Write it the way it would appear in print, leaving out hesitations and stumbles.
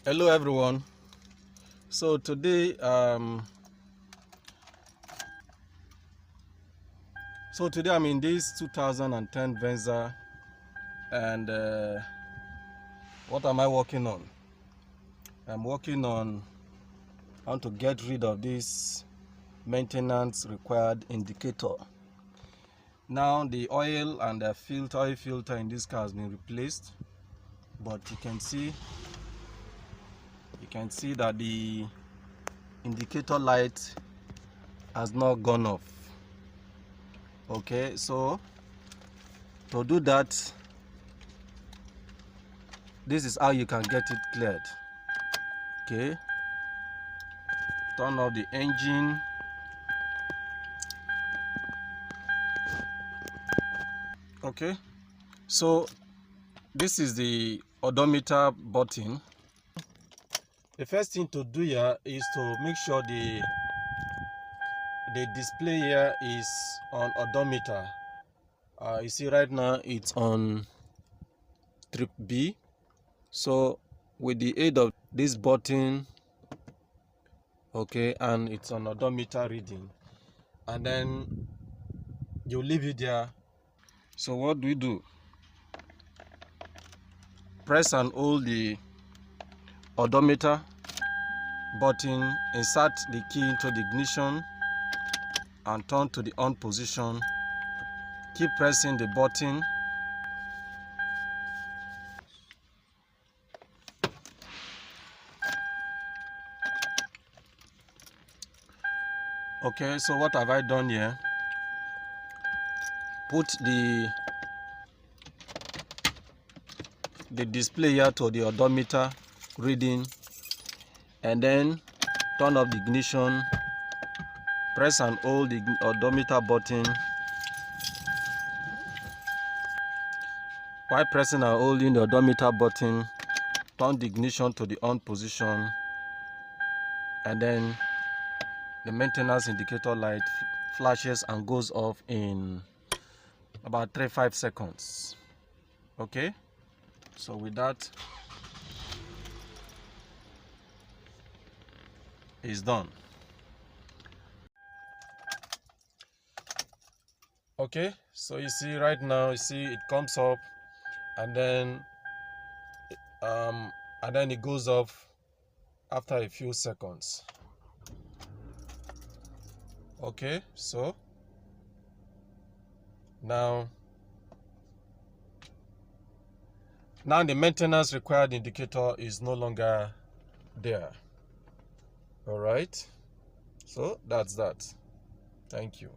Hello everyone. So today I'm in this 2010 Venza, and what am I working on? I'm working on how to get rid of this maintenance required indicator. Now the oil and the oil filter in this car has been replaced, but you can see that the indicator light has not gone off. Okay, so to do that, this is how you can get it cleared. Okay, turn off the engine. Okay, so this is the odometer button. The first thing to do here is to make sure the display here is on odometer. You see right now it's on trip B. So with the aid of this button, okay, and it's on odometer reading, and then you leave it there. So what do we do? Press and hold the odometer button, insert the key into the ignition and turn to the on position. Keep pressing the button. Okay, so what have I done here? Put the display here to the odometer reading, and then turn off the ignition. Press and hold the odometer button. While pressing and holding the odometer button, turn the ignition to the on position, and then the maintenance indicator light flashes and goes off in about 3-5 seconds. Okay, so with that, it's done. Okay, so you see right now, you see it comes up, and then it goes off after a few seconds. Okay, so now the maintenance required indicator is no longer there. All right, so that's that. Thank you.